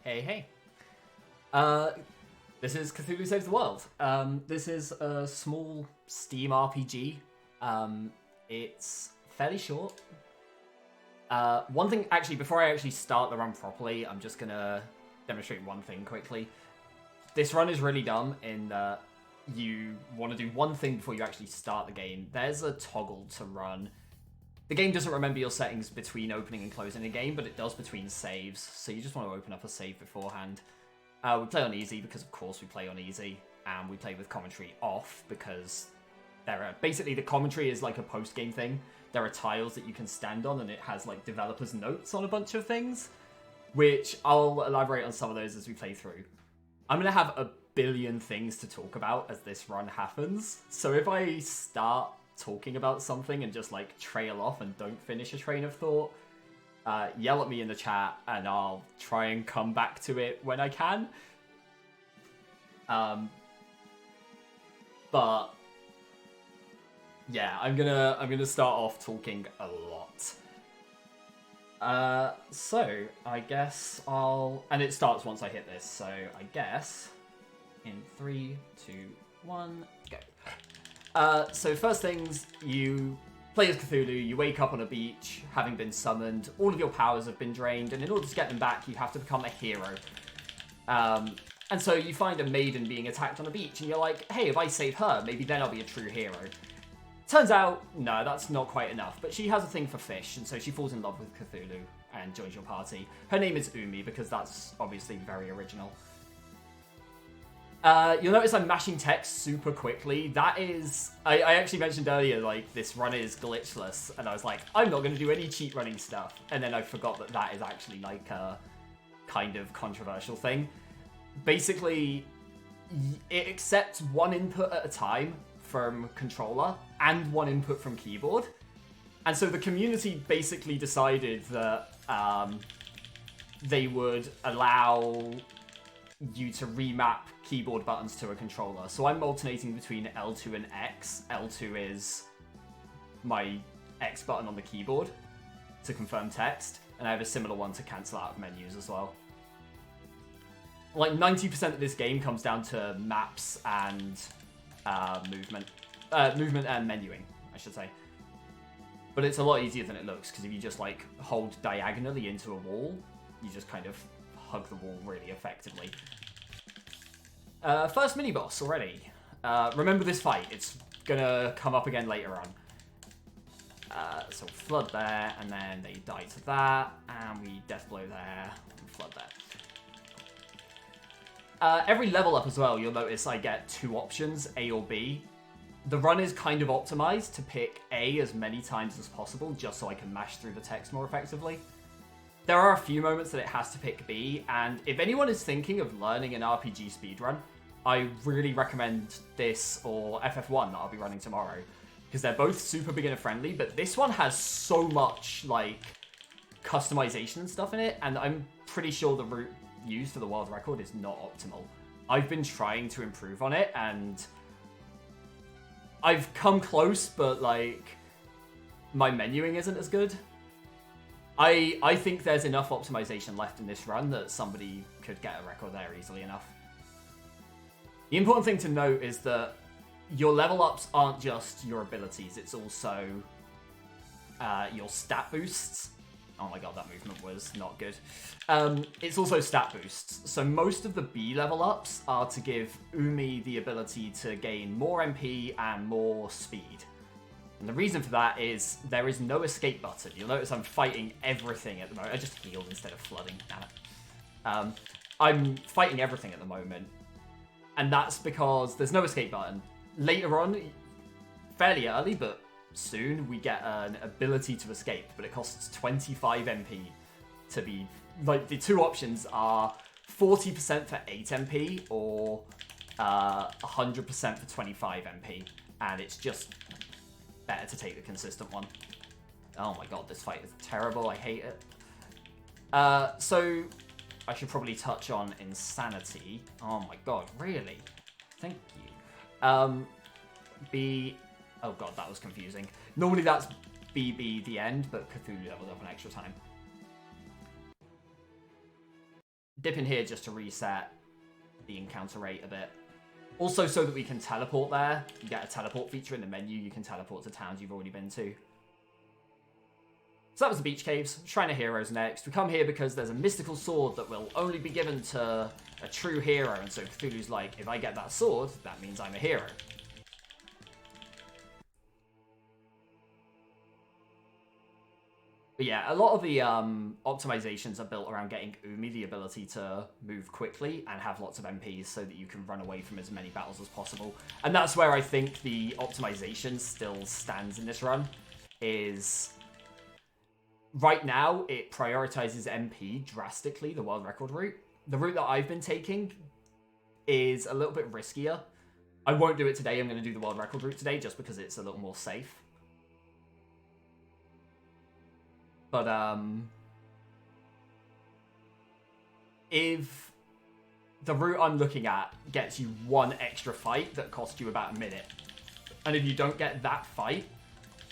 Hey, hey. This is Cthulhu Saves the World. This is a small Steam RPG. It's fairly short. One thing, actually, before I actually start the run properly, I'm just gonna demonstrate one thing quickly. This run is really dumb in that you want to do one thing before you actually start the game. There's a toggle to run. The game doesn't remember your settings between opening and closing a game, but it does between saves, so you just want to open up a save beforehand. We play on easy because, of course, we play on easy, and we play with commentary off because basically the commentary is like a post-game thing. There are tiles that you can stand on, and it has like developers' notes on a bunch of things, which I'll elaborate on some of those as we play through. I'm going to have a billion things to talk about as this run happens, so if I start talking about something and just like trail off and don't finish a train of thought, yell at me in the chat and I'll try and come back to it when I can. But yeah, I'm gonna start off talking a lot. So I guess and it starts once I hit this, so I guess in 3, 2, 1, go. So first things, you play as Cthulhu, you wake up on a beach, having been summoned, all of your powers have been drained, and in order to get them back, you have to become a hero. And so you find a maiden being attacked on a beach, and you're like, hey, if I save her, maybe then I'll be a true hero. Turns out, no, that's not quite enough, but she has a thing for fish, and so she falls in love with Cthulhu and joins your party. Her name is Umi, because that's obviously very original. You'll notice I'm mashing text super quickly. That is... I actually mentioned earlier, like, this run is glitchless, and I was like, I'm not going to do any cheat running stuff. And then I forgot that that is actually, like, a kind of controversial thing. Basically, it accepts one input at a time from controller and one input from keyboard. And so the community basically decided that they would allow you to remap keyboard buttons to a controller. So I'm alternating between L2 and X. L2 is my X button on the keyboard to confirm text, and I have a similar one to cancel out of menus as well. Like 90% of this game comes down to maps and movement and menuing, I should say. But it's a lot easier than it looks, because if you just like hold diagonally into a wall, you just kind of hug the wall really effectively. First mini-boss already. Remember this fight, it's gonna come up again later on. So flood there, and then they die to that, and we death blow there, and flood there. Every level up as well, you'll notice I get 2 options, A or B. The run is kind of optimized to pick A as many times as possible, just so I can mash through the text more effectively. There are a few moments that it has to pick B, and if anyone is thinking of learning an RPG speedrun, I really recommend this or FF1 that I'll be running tomorrow, because they're both super beginner friendly, but this one has so much like customization and stuff in it, and I'm pretty sure the route used for the world record is not optimal. I've been trying to improve on it, and I've come close, but like my menuing isn't as good. I think there's enough optimization left in this run that somebody could get a record there easily enough. The important thing to note is that your level ups aren't just your abilities, it's also your stat boosts. Oh my god, that movement was not good. It's also stat boosts. So most of the B level ups are to give Umi the ability to gain more MP and more speed. And the reason for that is there is no escape button. You'll notice I'm fighting everything at the moment. I just healed instead of flooding, damn it. I'm fighting everything at the moment. And that's because there's no escape button. Later on, fairly early, but soon, we get an ability to escape, but it costs 25 MP to be... Like, the 2 options are 40% for 8 MP or 100% for 25 MP. And it's just better to take the consistent one. Oh my god, this fight is terrible. I hate it. So I should probably touch on insanity. Oh my god, really? Thank you. B... Oh god, that was confusing. Normally that's BB the end, but Cthulhu leveled up an extra time. Dip in here just to reset the encounter rate a bit. Also so that we can teleport there. You get a teleport feature in the menu. You can teleport to towns you've already been to. So that was the Beach Caves. Shrine of Heroes next. We come here because there's a mystical sword that will only be given to a true hero. And so Cthulhu's like, if I get that sword, that means I'm a hero. But yeah, a lot of the optimizations are built around getting Umi the ability to move quickly and have lots of MPs so that you can run away from as many battles as possible. And that's where I think the optimization still stands in this run, is right now it prioritizes MP drastically, the world record route. The route that I've been taking is a little bit riskier. I won't do it today, I'm going to do the world record route today just because it's a little more safe. But, if the route I'm looking at gets you one extra fight that costs you about a minute, and if you don't get that fight,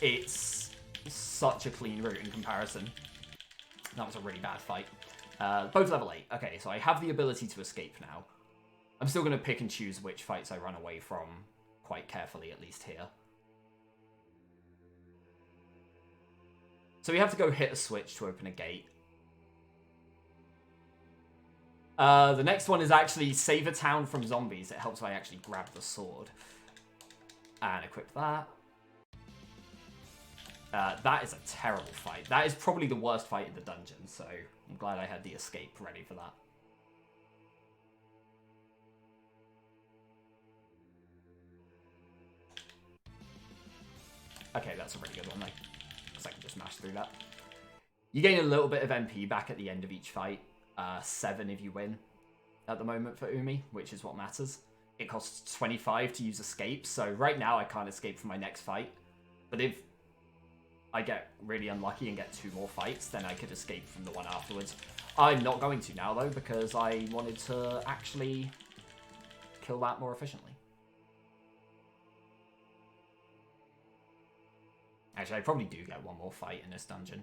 it's such a clean route in comparison. That was a really bad fight. Both level 8. Okay, so I have the ability to escape now. I'm still going to pick and choose which fights I run away from quite carefully, at least here. So we have to go hit a switch to open a gate. The next one is actually save a town from zombies. It helps if I actually grab the sword. And equip that. That is a terrible fight. That is probably the worst fight in the dungeon, so I'm glad I had the escape ready for that. Okay, that's a really good one, though. I can just mash through that. You gain a little bit of MP back at the end of each fight. 7 if you win at the moment for Umi, which is what matters. It costs 25 to use escape, so right now I can't escape from my next fight. But if I get really unlucky and get 2 more fights, then I could escape from the one afterwards. I'm not going to now, though, because I wanted to actually kill that more efficiently. Actually, I probably do get 1 more fight in this dungeon.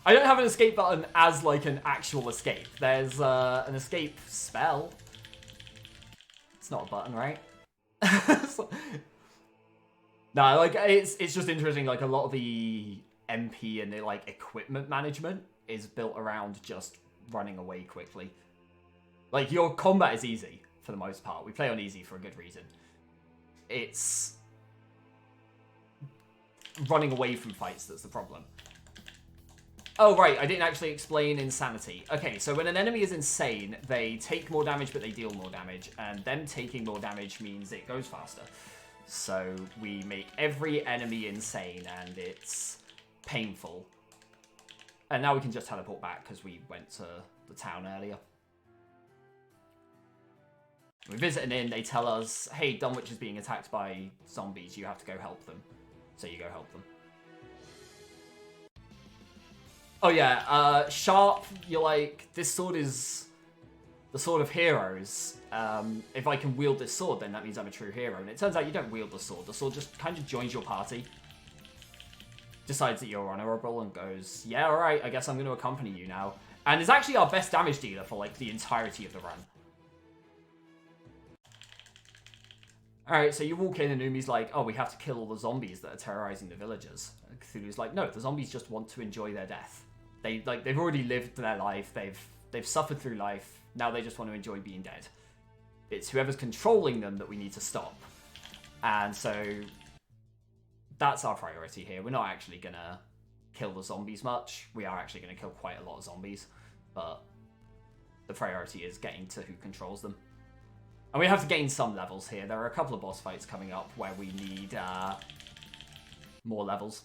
I don't have an escape button as, like, an actual escape. There's an escape spell. It's not a button, right? No, like, it's just interesting. Like, a lot of the MP and the, like, equipment management is built around just running away quickly. Like, your combat is easy, for the most part. We play on easy for a good reason. It's running away from fights that's the problem. Oh, right, I didn't actually explain insanity. Okay, so when an enemy is insane, they take more damage, but they deal more damage. And them taking more damage means it goes faster. So we make every enemy insane, and it's painful. And now we can just teleport back, because we went to the town earlier. We visit an inn, they tell us, hey, Dunwich is being attacked by zombies, you have to go help them. So you go help them. Oh yeah, Sharp, you're like, this sword is the sword of heroes. If I can wield this sword, then that means I'm a true hero. And it turns out you don't wield the sword just kind of joins your party. Decides that you're honorable and goes, yeah, alright, I guess I'm going to accompany you now. And is actually our best damage dealer for like the entirety of the run. Alright, so you walk in and Umi's like, oh, we have to kill all the zombies that are terrorizing the villagers. And Cthulhu's like, no, the zombies just want to enjoy their death. They've already lived their life, they've suffered through life, now they just want to enjoy being dead. It's whoever's controlling them that we need to stop. And so that's our priority here. We're not actually gonna kill the zombies much. We are actually gonna kill quite a lot of zombies, but the priority is getting to who controls them. And we have to gain some levels here. There are a couple of boss fights coming up where we need more levels.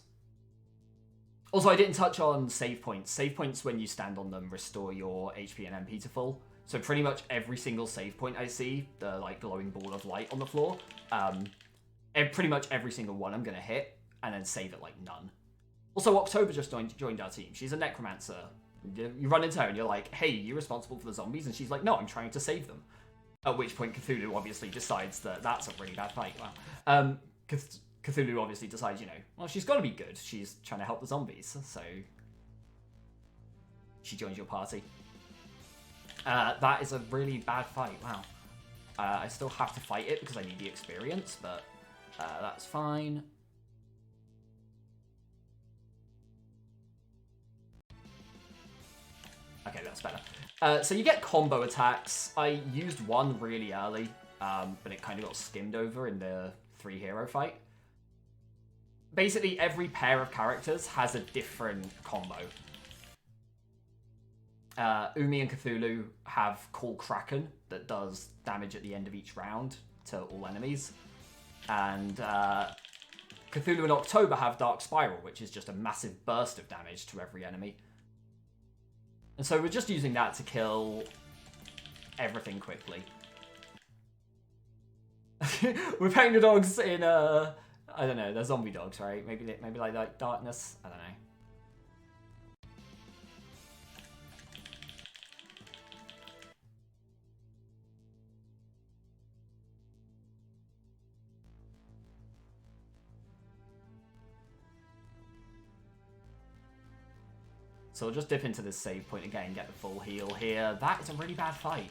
Also, I didn't touch on save points. Save points, when you stand on them, restore your HP and MP to full. So pretty much every single save point I see, the like glowing ball of light on the floor, pretty much every single one I'm going to hit, and then save it like none. Also, October just joined our team. She's a necromancer. You run into her and you're like, hey, you're responsible for the zombies? And she's like, no, I'm trying to save them. At which point Cthulhu obviously decides that that's a really bad fight. Wow. Cthulhu obviously decides, you know, well, she's got to be good. She's trying to help the zombies, so she joins your party. That is a really bad fight. Wow. I still have to fight it because I need the experience, but that's fine. Okay, that's better. So you get combo attacks. I used one really early, but it kind of got skimmed over in the 3-hero fight. Basically, every pair of characters has a different combo. Umi and Cthulhu have Call Kraken that does damage at the end of each round to all enemies. And Cthulhu and October have Dark Spiral, which is just a massive burst of damage to every enemy. And so we're just using that to kill everything quickly. We're playing the dogs in, I don't know, they're zombie dogs, right? Maybe like darkness? I don't know. So we'll just dip into this save point again, get the full heal here. That is a really bad fight.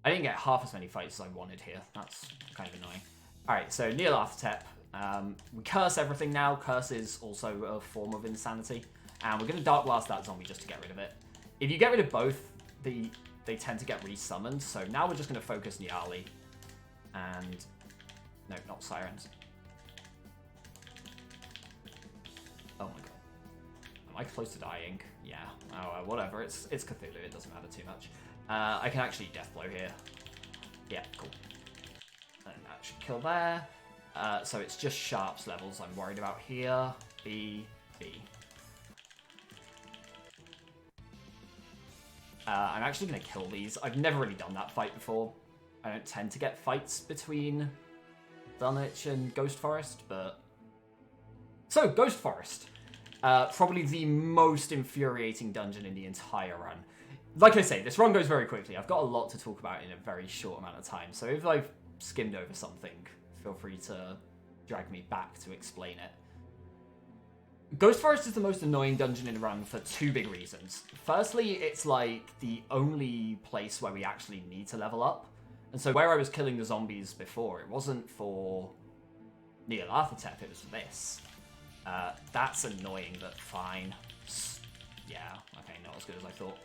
I didn't get half as many fights as I wanted here. That's kind of annoying. Alright, so Nyarlathotep. We curse everything now. Curse is also a form of insanity. And we're going to Dark Blast that zombie just to get rid of it. If you get rid of both, they tend to get resummoned. So now we're just going to focus Nyali. And... no, not Sirens. Oh my god. Am I close to dying? Yeah. Oh, whatever. It's Cthulhu. It doesn't matter too much. I can actually Deathblow here. Yeah, cool. And that should kill there. So it's just Sharps levels I'm worried about here. B, B. I'm actually going to kill these. I've never really done that fight before. I don't tend to get fights between Dunwich and Ghost Forest, but... So, Ghost Forest. Probably the most infuriating dungeon in the entire run. Like I say, this run goes very quickly. I've got a lot to talk about in a very short amount of time, so if I've skimmed over something, feel free to drag me back to explain it. Ghost Forest is the most annoying dungeon in the run for two big reasons. Firstly, it's like the only place where we actually need to level up. And so where I was killing the zombies before, it wasn't for Nyarlathotep, it was for this. That's annoying, but fine. Yeah, okay, not as good as I thought.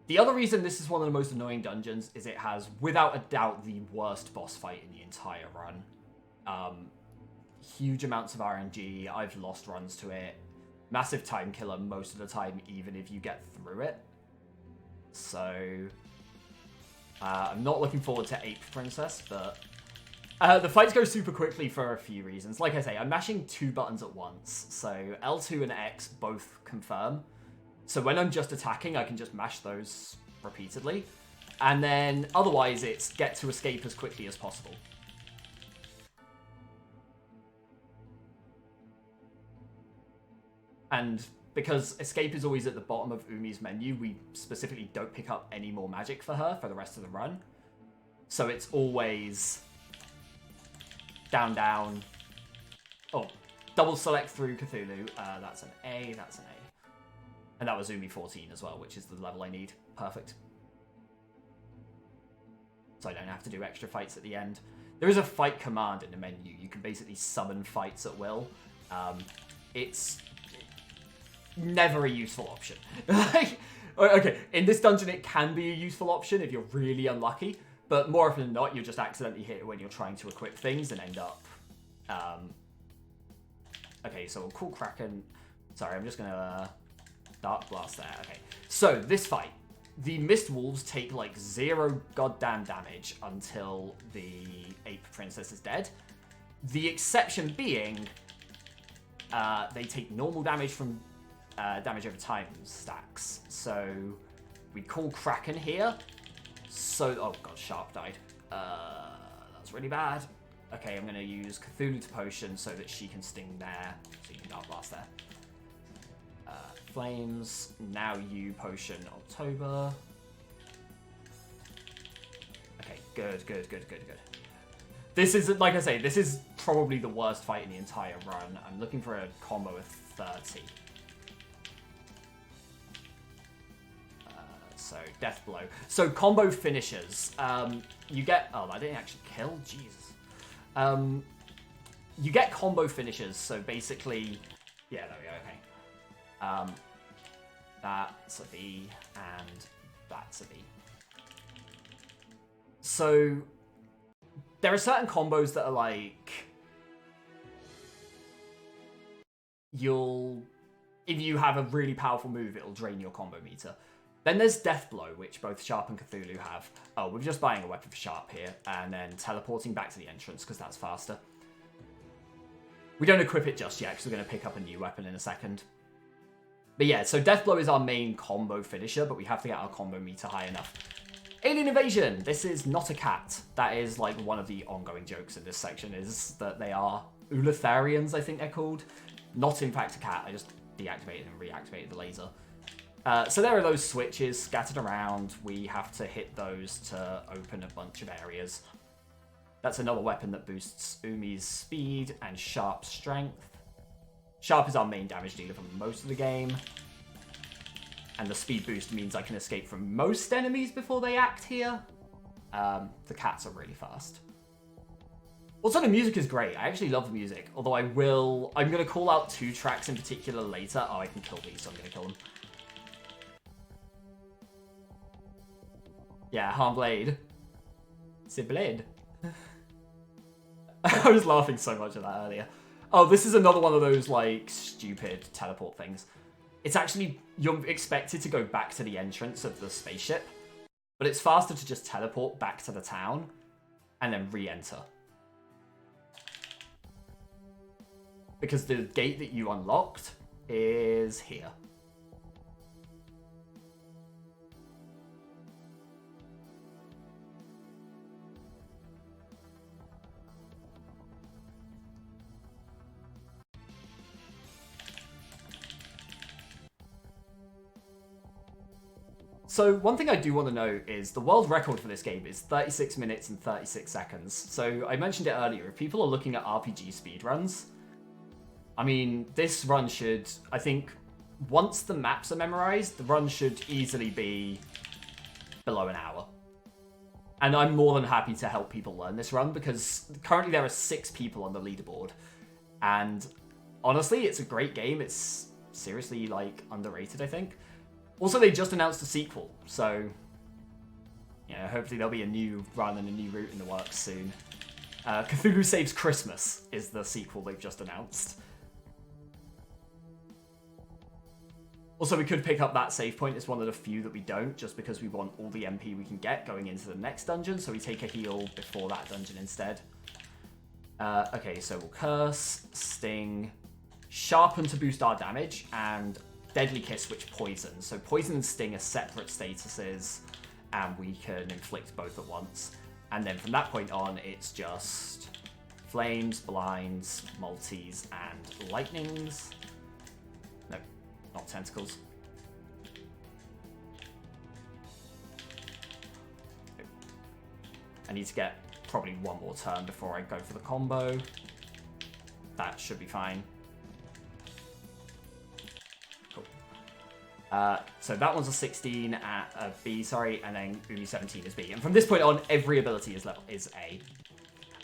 The other reason this is one of the most annoying dungeons is it has, without a doubt, the worst boss fight in the entire run. Huge amounts of RNG, I've lost runs to it. Massive time killer most of the time, even if you get through it. So, I'm not looking forward to Ape Princess, but... the fights go super quickly for a few reasons. Like I say, I'm mashing two buttons at once. So L2 and X both confirm. So when I'm just attacking, I can just mash those repeatedly. And then otherwise, it's get to escape as quickly as possible. And because escape is always at the bottom of Umi's menu, we specifically don't pick up any more magic for her for the rest of the run. So it's always... down, down. Oh, double select through Cthulhu. That's an A, that's an A. And that was Umi 14 as well, which is the level I need. Perfect. So I don't have to do extra fights at the end. There is a fight command in the menu. You can basically summon fights at will. It's never a useful option. Okay, in this dungeon it can be a useful option if you're really unlucky. But more often than not, you'll just accidentally hit it when you're trying to equip things and end up... Okay, so we'll call Kraken... Sorry, I'm just going to Dark Blast there. Okay, so this fight. The Mist Wolves take like 0 goddamn damage until the Ape Princess is dead. The exception being, they take normal damage from damage over time stacks. So we call Kraken here. So, oh god, Sharp died. That's really bad. Okay, I'm going to use Cthulhu to potion so that she can sting there. So you can Dark Blast there. Flames. Now you potion October. Okay, good. This is, like I say, this is probably the worst fight in the entire run. I'm looking for a combo of 30. So, Death Blow. So, combo finishers. You get... Oh, I didn't actually kill? Jesus. You get combo finishers, so basically... Yeah, there we go, okay. That's a B, and that's a B. So, there are certain combos that are like... If you have a really powerful move, it'll drain your combo meter. Then there's Death Blow, which both Sharp and Cthulhu have. Oh, we're just buying a weapon for Sharp here, and then teleporting back to the entrance, because that's faster. We don't equip it just yet, because we're going to pick up a new weapon in a second. But yeah, so Death Blow is our main combo finisher, but we have to get our combo meter high enough. Alien Invasion! This is not a cat. That is like one of the ongoing jokes in this section, is that they are Ulatharians, I think they're called. Not in fact a cat, I just deactivated and reactivated the laser. So there are those switches scattered around. We have to hit those to open a bunch of areas. That's another weapon that boosts Umi's speed and Sharp's strength. Sharp is our main damage dealer for most of the game. And the speed boost means I can escape from most enemies before they act here. The cats are really fast. Also, the music is great. I actually love the music. Although I'm going to call out 2 tracks in particular later. Oh, I can kill these, so I'm going to kill them. Yeah, Harmblade. It's a blade. I was laughing so much at that earlier. Oh, this is another one of those, like, stupid teleport things. It's actually, you're expected to go back to the entrance of the spaceship, but it's faster to just teleport back to the town and then re-enter. Because the gate that you unlocked is here. So one thing I do want to know is the world record for this game is 36 minutes and 36 seconds. So I mentioned it earlier, if people are looking at RPG speedruns, I mean, this run should, I think, once the maps are memorized, the run should easily be below an hour. And I'm more than happy to help people learn this run because currently there are 6 people on the leaderboard. And honestly, it's a great game. It's seriously, like, underrated, I think. Also, they just announced a sequel, so yeah, hopefully there'll be a new run and a new route in the works soon. Cthulhu Saves Christmas is the sequel they've just announced. Also, we could pick up that save point. It's one of the few that we don't, just because we want all the MP we can get going into the next dungeon, so we take a heal before that dungeon instead. Okay, so we'll Curse, Sting, Sharpen to boost our damage, and Deadly Kiss, which poisons. So Poison and Sting are separate statuses, and we can inflict both at once. And then from that point on, it's just Flames, Blinds, Multis, and Lightnings. No, not Tentacles. I need to get probably one more turn before I go for the combo. That should be fine. So that one's a 16 at a B, sorry, and then Umi 17 is B. And from this point on, every ability is A.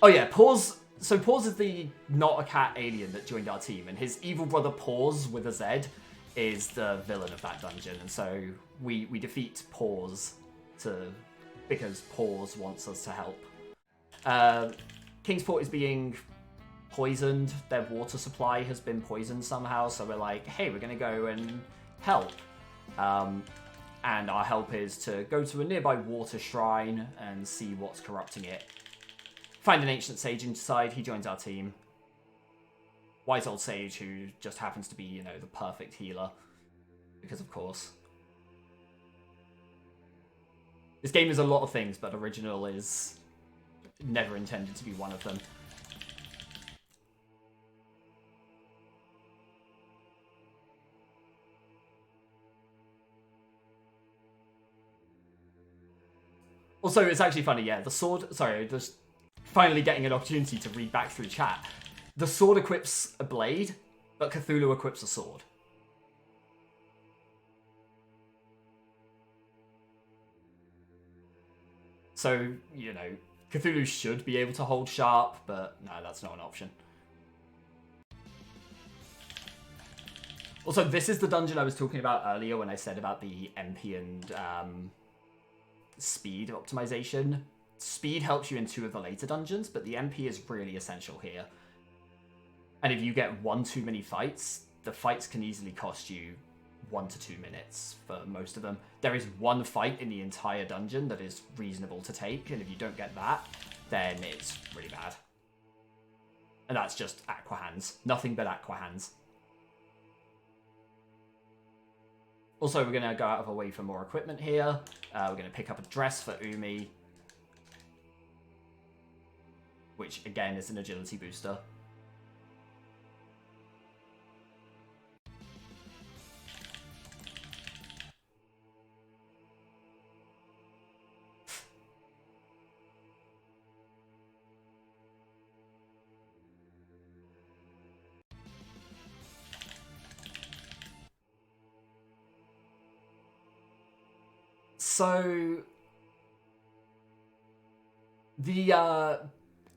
Oh yeah, Pause. So Pause is the not a cat alien that joined our team, and his evil brother Pause with a Z is the villain of that dungeon. And so we defeat Pause because Pause wants us to help. Kingsport is being poisoned. Their water supply has been poisoned somehow, so we're like, hey, we're gonna go and help. And our help is to go to a nearby water shrine and see what's corrupting it. Find an ancient sage inside, he joins our team. Wise old sage who just happens to be, you know, the perfect healer. Because of course. This game is a lot of things, but original is never intended to be one of them. Also, it's actually funny, yeah, the sword... Sorry, just finally getting an opportunity to read back through chat. The sword equips a blade, but Cthulhu equips a sword. So, you know, Cthulhu should be able to hold sharp, but no, that's not an option. Also, this is the dungeon I was talking about earlier when I said about the MP and speed optimization. Speed helps you in 2 of the later dungeons, but the MP is really essential here. And if you get 1 too many fights, the fights can easily cost you 1 to 2 minutes for most of them. There is 1 fight in the entire dungeon that is reasonable to take, and if you don't get that, then it's really bad. And that's just Aqua Hands. Nothing but Aqua Hands. Also, we're going to go out of our way for more equipment here. We're going to pick up a dress for Umi, which, again, is an agility booster. So, the A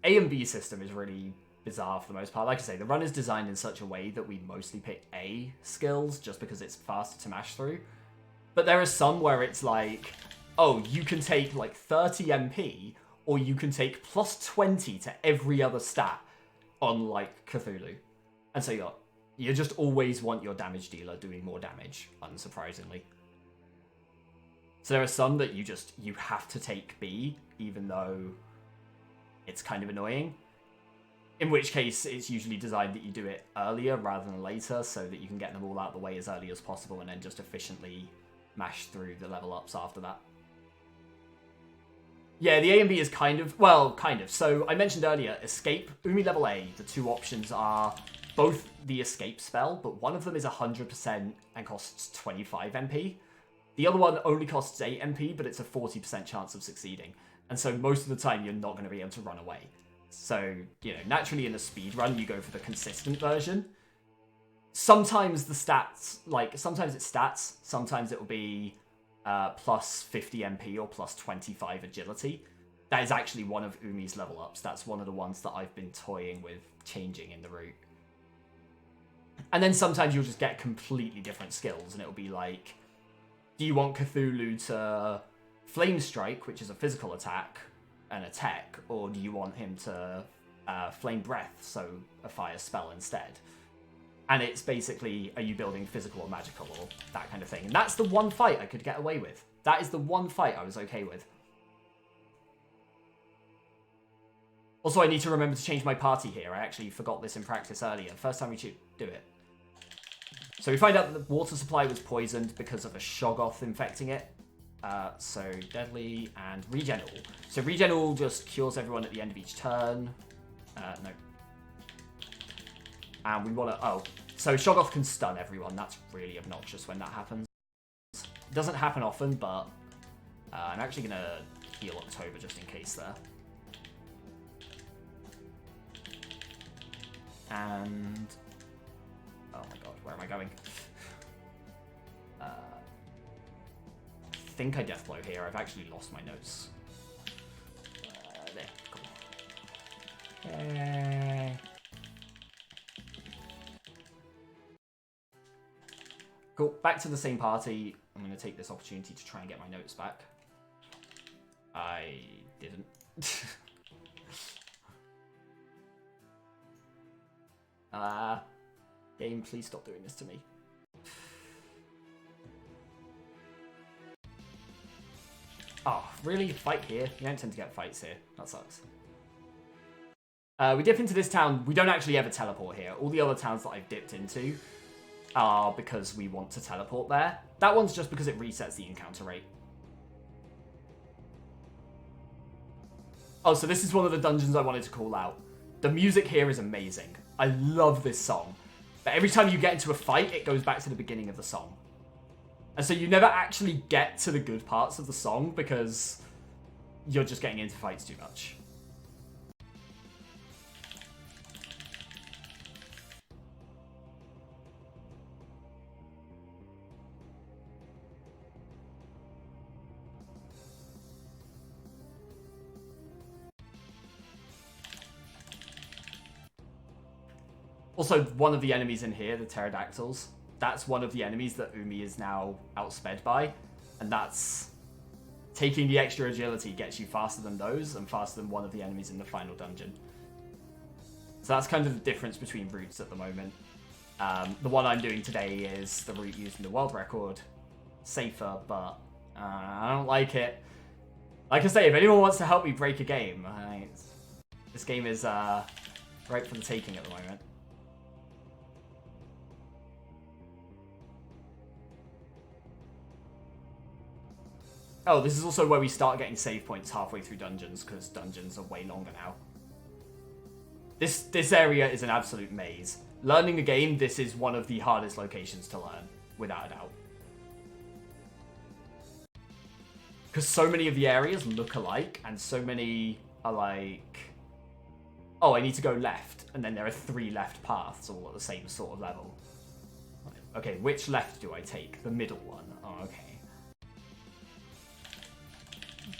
and B system is really bizarre for the most part. Like I say, the run is designed in such a way that we mostly pick A skills just because it's faster to mash through. But there are some where it's like, oh, you can take like 30 MP, or you can take plus 20 to every other stat on like Cthulhu. And so you just always want your damage dealer doing more damage, unsurprisingly. So there are some that you have to take B, even though it's kind of annoying. In which case, it's usually designed that you do it earlier rather than later, so that you can get them all out of the way as early as possible and then just efficiently mash through the level ups after that. Yeah, the A and B is kind of. So I mentioned earlier, escape, Umi level A, the 2 options are both the escape spell, but one of them is 100% and costs 25 MP. The other one only costs 8 MP, but it's a 40% chance of succeeding. And so most of the time, you're not going to be able to run away. So, you know, naturally in a speed run, you go for the consistent version. Sometimes the stats, sometimes it's stats. Sometimes it will be plus 50 MP or plus 25 agility. That is actually one of Umi's level ups. That's one of the ones that I've been toying with changing in the route. And then sometimes you'll just get completely different skills, and it'll be like, do you want Cthulhu to Flame Strike, which is a physical attack, and a tech, or do you want him to Flame Breath, so a fire spell instead? And it's basically, are you building physical or magical, or that kind of thing. And that's the one fight I could get away with. That is the one fight I was okay with. Also, I need to remember to change my party here. I actually forgot this in practice earlier. First time we should do it. So we find out that the water supply was poisoned because of a Shoggoth infecting it. So Deadly and Regen All. So Regen All just cures everyone at the end of each turn. No. And we want to... Oh, so Shoggoth can stun everyone. That's really obnoxious when that happens. It doesn't happen often, but I'm actually going to heal October just in case there. And... Oh my god, where am I going? I think I Deathblow here. I've actually lost my notes. There, cool. Cool, back to the same party. I'm going to take this opportunity to try and get my notes back. I didn't. Game, please stop doing this to me. Oh, really? Fight here? You don't tend to get fights here. That sucks. We dip into this town. We don't actually ever teleport here. All the other towns that I've dipped into are because we want to teleport there. That one's just because it resets the encounter rate. Oh, so this is one of the dungeons I wanted to call out. The music here is amazing. I love this song. But every time you get into a fight, it goes back to the beginning of the song. And so you never actually get to the good parts of the song because you're just getting into fights too much. Also, one of the enemies in here, the pterodactyls, that's one of the enemies that Umi is now outsped by, and that's taking the extra agility gets you faster than those and faster than one of the enemies in the final dungeon. So that's kind of the difference between routes at the moment. The one I'm doing today is the route using the world record. Safer, but I don't like it. Like I say, if anyone wants to help me break a game, this game is right for the taking at the moment. Oh, this is also where we start getting save points halfway through dungeons, because dungeons are way longer now. This area is an absolute maze. Learning the game, this is one of the hardest locations to learn, without a doubt. Because so many of the areas look alike, and so many are like, oh, I need to go left, and then there are 3 left paths, all at the same sort of level. Okay, which left do I take? The middle one. Oh, okay.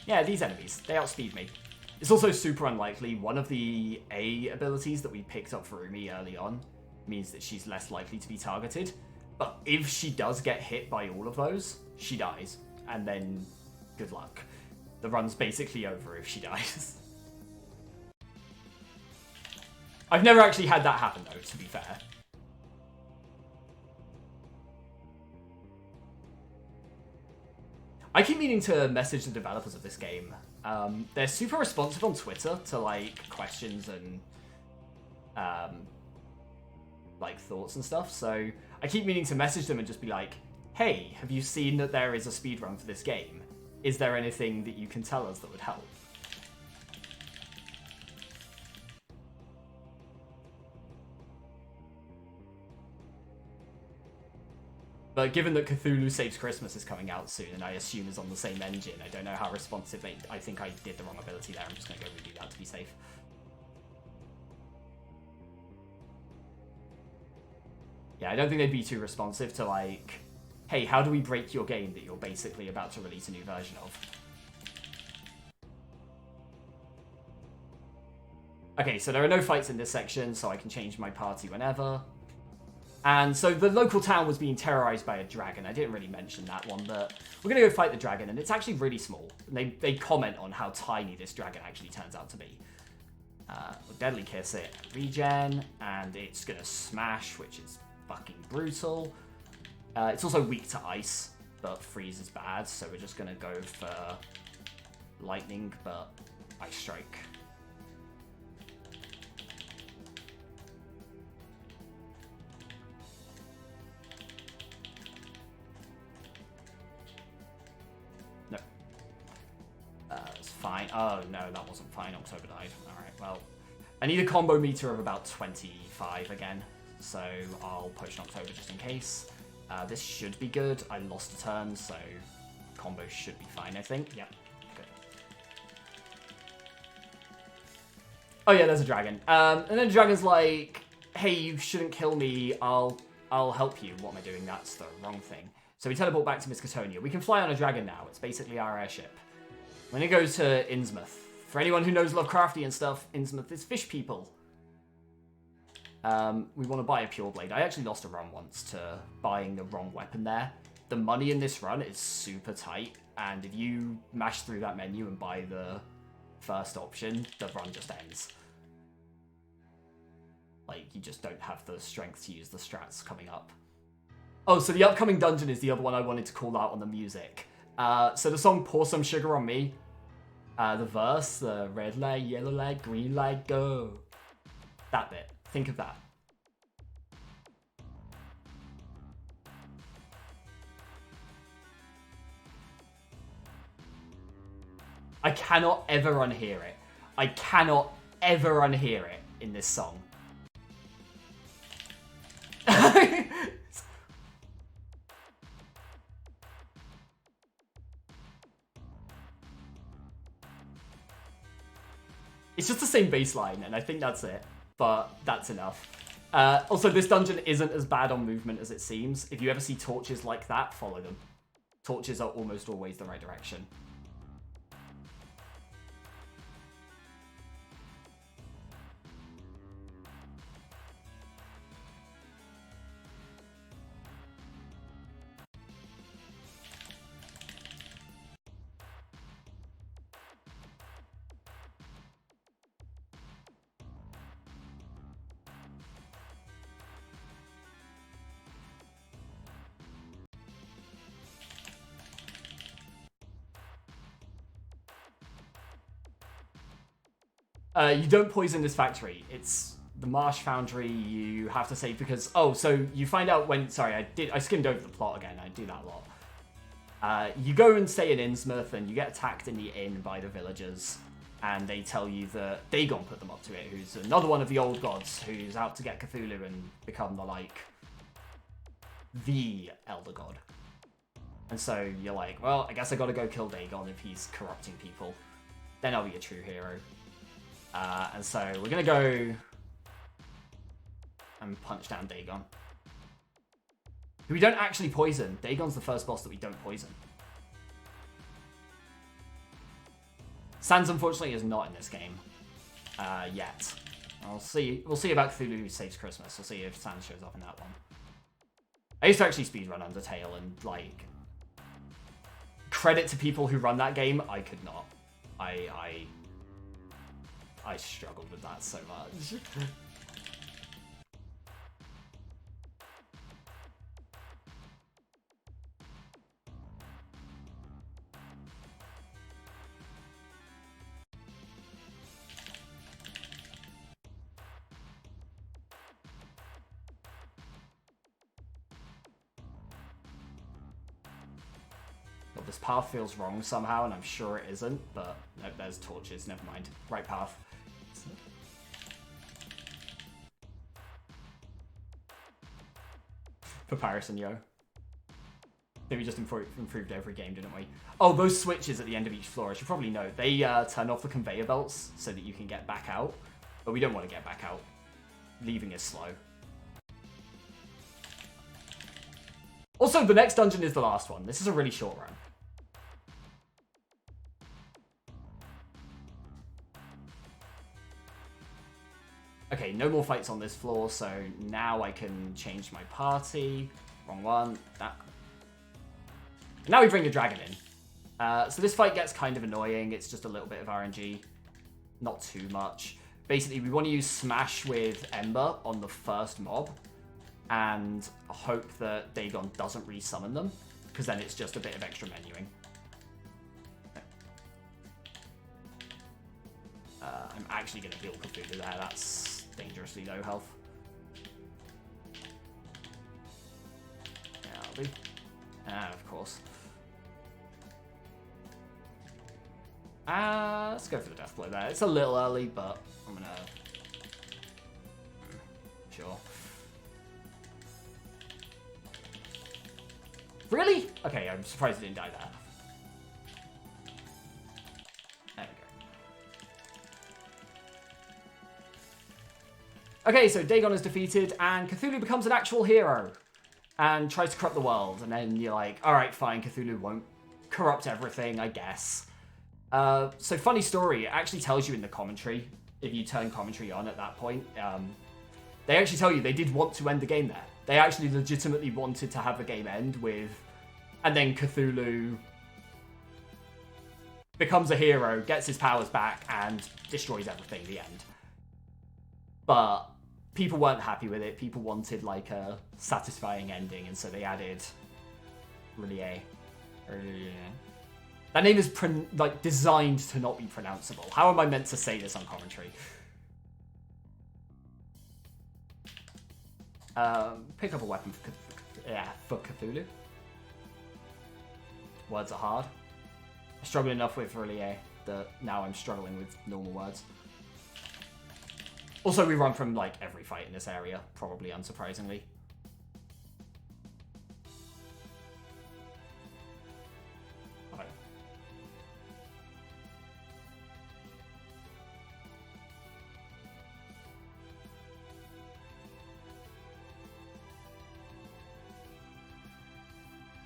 Yeah, these enemies, they outspeed me. It's also super unlikely. One of the A abilities that we picked up for Umi early on means that she's less likely to be targeted. But if she does get hit by all of those, she dies. And then, good luck. The run's basically over if she dies. I've never actually had that happen, though, to be fair. I keep meaning to message the developers of this game. They're super responsive on Twitter to, like, questions and, like, thoughts and stuff. So I keep meaning to message them and just be like, hey, have you seen that there is a speedrun for this game? Is there anything that you can tell us that would help? But given that Cthulhu Saves Christmas is coming out soon, and I assume is on the same engine, I don't know how responsive I think I did the wrong ability there. I'm just going to go redo that to be safe. Yeah, I don't think they'd be too responsive to, like, hey, how do we break your game that you're basically about to release a new version of? Okay, so there are no fights in this section, so I can change my party whenever. And so the local town was being terrorized by a dragon. I didn't really mention that one, but we're going to go fight the dragon, and it's actually really small. And they comment on how tiny this dragon actually turns out to be. We'll Deadly Kiss it, regen, and it's going to smash, which is fucking brutal. It's also weak to ice, but freeze is bad, so we're just going to go for lightning, but ice strike. Fine. Oh, no, that wasn't fine. October died. Alright, well. I need a combo meter of about 25 again, so I'll potion October just in case. This should be good. I lost a turn, so combo should be fine, I think. Yeah, good. Oh yeah, there's a dragon. And then the dragon's like, hey, you shouldn't kill me. I'll help you. What am I doing? That's the wrong thing. So we teleport back to Miskatonia. We can fly on a dragon now. It's basically our airship. When it goes to Innsmouth, for anyone who knows Lovecraftian stuff, Innsmouth is fish people. We want to buy a pure blade. I actually lost a run once to buying the wrong weapon there. The money in this run is super tight, and if you mash through that menu and buy the first option, the run just ends. Like, you just don't have the strength to use the strats coming up. Oh, so the upcoming dungeon is the other one I wanted to call out on the music. So the song Pour Some Sugar on Me, the verse, the red light, yellow light, green light, go. That bit. Think of that. I cannot ever unhear it. I cannot ever unhear it in this song. It's just the same baseline, and I think that's it. But that's enough. Also, this dungeon isn't as bad on movement as it seems. If you ever see torches like that, follow them. Torches are almost always the right direction. You don't poison this factory. It's the Marsh Foundry you have to save because... Oh, so you find out when... Sorry, I skimmed over the plot again. I do that a lot. You go and stay in Innsmouth and you get attacked in the inn by the villagers. And they tell you that Dagon put them up to it, who's another one of the old gods who's out to get Cthulhu and become the Elder God. And so you're like, well, I guess I gotta go kill Dagon if he's corrupting people. Then I'll be a true hero. And so we're gonna go and punch down Dagon. Who we don't actually poison. Dagon's the first boss that we don't poison. Sans, unfortunately, is not in this game yet. We'll see about Cthulhu Who Saves Christmas. We'll see if Sans shows up in that one. I used to actually speedrun Undertale, and, credit to people who run that game, I could not. I struggled with that so much. This path feels wrong somehow, and I'm sure it isn't, but nope, there's torches, never mind. Right path. Comparison, yo. I think we just improved every game, didn't we? Oh, those switches at the end of each floor, I should probably note, they turn off the conveyor belts so that you can get back out, but we don't want to get back out. Leaving is slow. Also, the next dungeon is the last one. This is a really short run. Okay, no more fights on this floor, so now I can change my party. Wrong one. That. Now we bring the dragon in. So this fight gets kind of annoying. It's just a little bit of RNG. Not too much. Basically, we want to use Smash with Ember on the first mob. And hope that Dagon doesn't resummon them. Because then it's just a bit of extra menuing. I'm actually going to heal Cthulhu there. That's dangerously low health. Yeah, I'll do. Of course. Let's go for the death blow there. It's a little early, but I'm going to... Sure. Really? Okay, I'm surprised it didn't die there. There we go. Okay, so Dagon is defeated, and Cthulhu becomes an actual hero. And tries to corrupt the world, and then you're like, alright, fine, Cthulhu won't corrupt everything, I guess. So funny story, it actually tells you in the commentary, if you turn commentary on at that point, they actually tell you they did want to end the game there. They actually legitimately wanted to have the game end with... And then Cthulhu becomes a hero, gets his powers back, and destroys everything, the end. But people weren't happy with it. People wanted, like, a satisfying ending, and so they added... Remython. That name is, designed to not be pronounceable. How am I meant to say this on commentary? Pick up a weapon for Cthulhu. Words are hard. I struggled enough with Remython that now I'm struggling with normal words. Also, we run from, like, every fight in this area, probably unsurprisingly. Okay.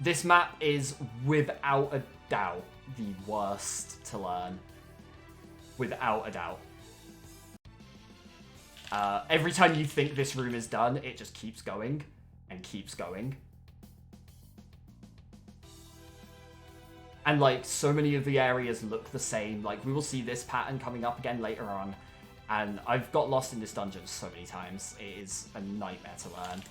This map is, without a doubt, the worst to learn. Without a doubt. Every time you think this room is done, it just keeps going and keeps going. And, like, so many of the areas look the same. Like, we will see this pattern coming up again later on. And I've got lost in this dungeon so many times. It is a nightmare to learn.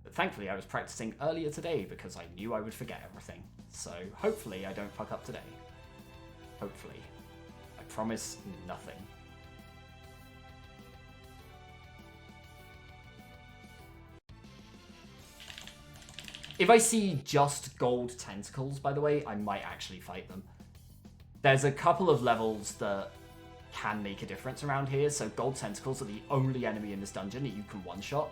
But thankfully, I was practicing earlier today because I knew I would forget everything. So hopefully I don't fuck up today. Hopefully. promise nothing. If I see just gold tentacles, by the way, I might actually fight them. There's a couple of levels that can make a difference around here, so gold tentacles are the only enemy in this dungeon that you can one-shot.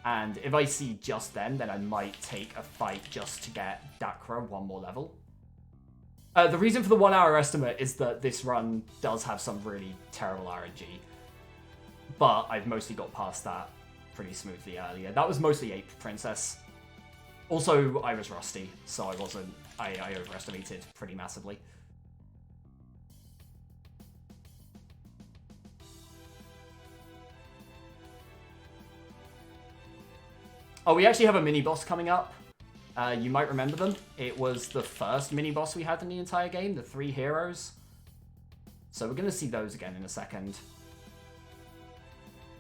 And if I see just them, then I might take a fight just to get Dakra one more level. The reason for the 1 hour estimate is that this run does have some really terrible RNG. But I've mostly got past that pretty smoothly earlier. That was mostly Ape Princess. Also, I was rusty, so I overestimated pretty massively. Oh, we actually have a mini-boss coming up. You might remember them. It was the first mini-boss we had in the entire game, the 3 heroes. So we're going to see those again in a second.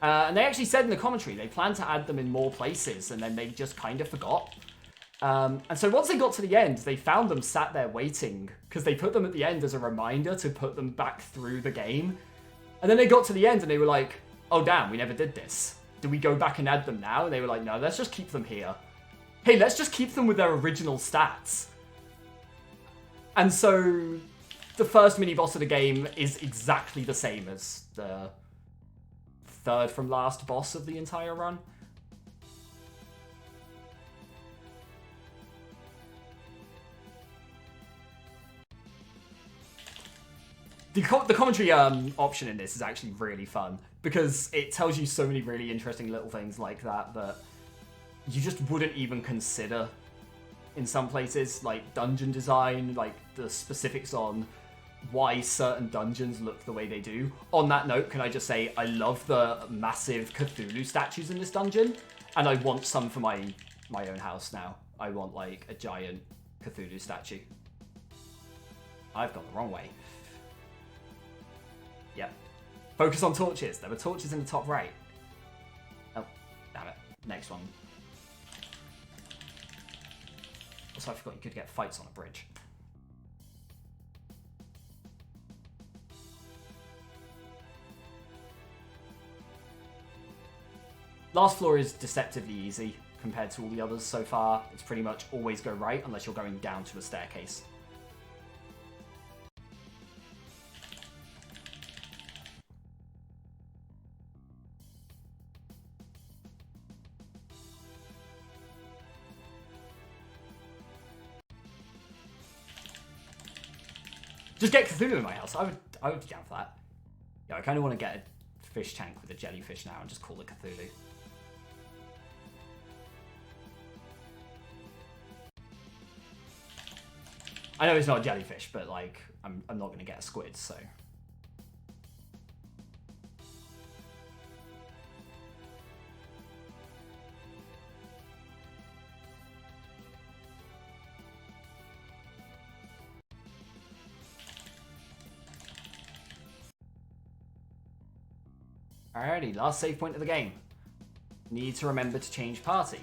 And they actually said in the commentary they plan to add them in more places, and then they just kind of forgot. And so once they got to the end, they found them sat there waiting, because they put them at the end as a reminder to put them back through the game. And then they got to the end and they were like, oh damn, we never did this. Do we go back and add them now? And they were like, no, let's just keep them here. Hey, let's just keep them with their original stats. And so the first mini-boss of the game is exactly the same as the third from last boss of the entire run. The commentary option in this is actually really fun, because it tells you so many really interesting little things like that that you just wouldn't even consider in some places, like dungeon design, like the specifics on why certain dungeons look the way they do. On that note, can I just say I love the massive Cthulhu statues in this dungeon, and I want some for my own house now. I want like a giant Cthulhu statue. I've gone the wrong way. Yep. Focus on torches. There were torches in the top right. Oh, damn it. Next one. Also, I forgot you could get fights on a bridge. Last floor is deceptively easy compared to all the others so far. It's pretty much always go right unless you're going down to a staircase. Just get Cthulhu in my house. I would be down for that. Yeah, I kind of want to get a fish tank with a jellyfish now and just call it Cthulhu. I know it's not a jellyfish, but like I'm not going to get a squid, so. Alrighty, last save point of the game. Need to remember to change party.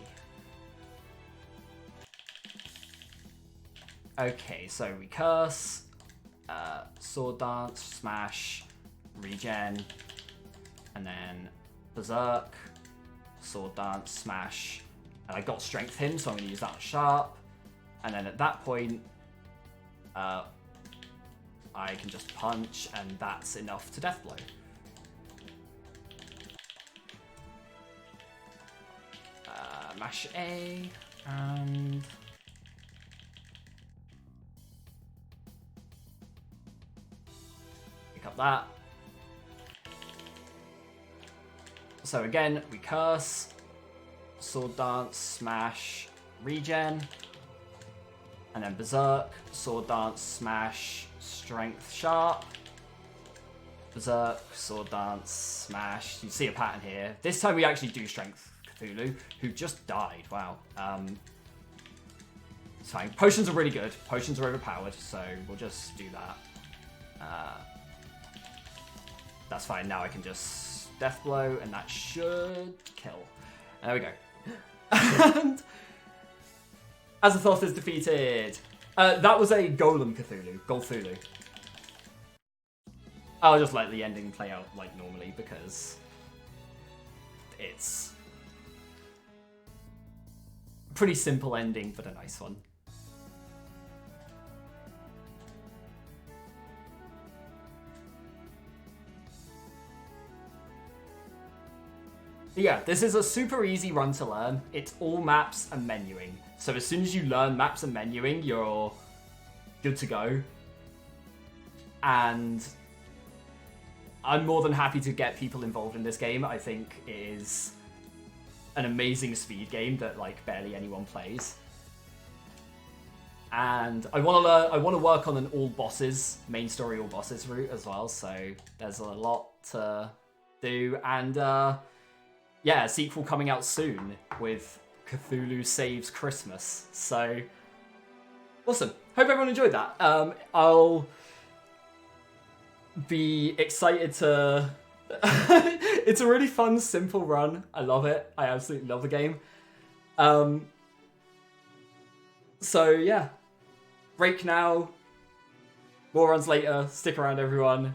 Okay, so we curse, sword dance, smash, regen, and then berserk, sword dance, smash, and I got strength him, so I'm going to use that on sharp, and then at that point, I can just punch, and that's enough to death blow. Mash A, and pick up that. So again, we curse, sword dance, smash, regen, and then berserk, sword dance, smash, strength, sharp, berserk, sword dance, smash. You see a pattern here. This time we actually do strength Cthulhu, who just died. Wow. It's fine. Potions are really good. Potions are overpowered, so we'll just do that. That's fine. Now I can just death blow, and that should kill. There we go. And Azathoth is defeated. That was a Golem Cthulhu. Golthulu. I'll just let the ending play out like normally because it's a pretty simple ending, but a nice one. Yeah, this is a super easy run to learn. It's all maps and menuing. So as soon as you learn maps and menuing, you're good to go. And I'm more than happy to get people involved in this game. I think it is an amazing speed game that like barely anyone plays. And I want to work on an all bosses, main story all bosses route as well. So there's a lot to do. And yeah, a sequel coming out soon with Cthulhu Saves Christmas. So awesome. Hope everyone enjoyed that. I'll be excited to... It's a really fun, simple run. I love it. I absolutely love the game. So yeah, break now. More runs later. Stick around, everyone.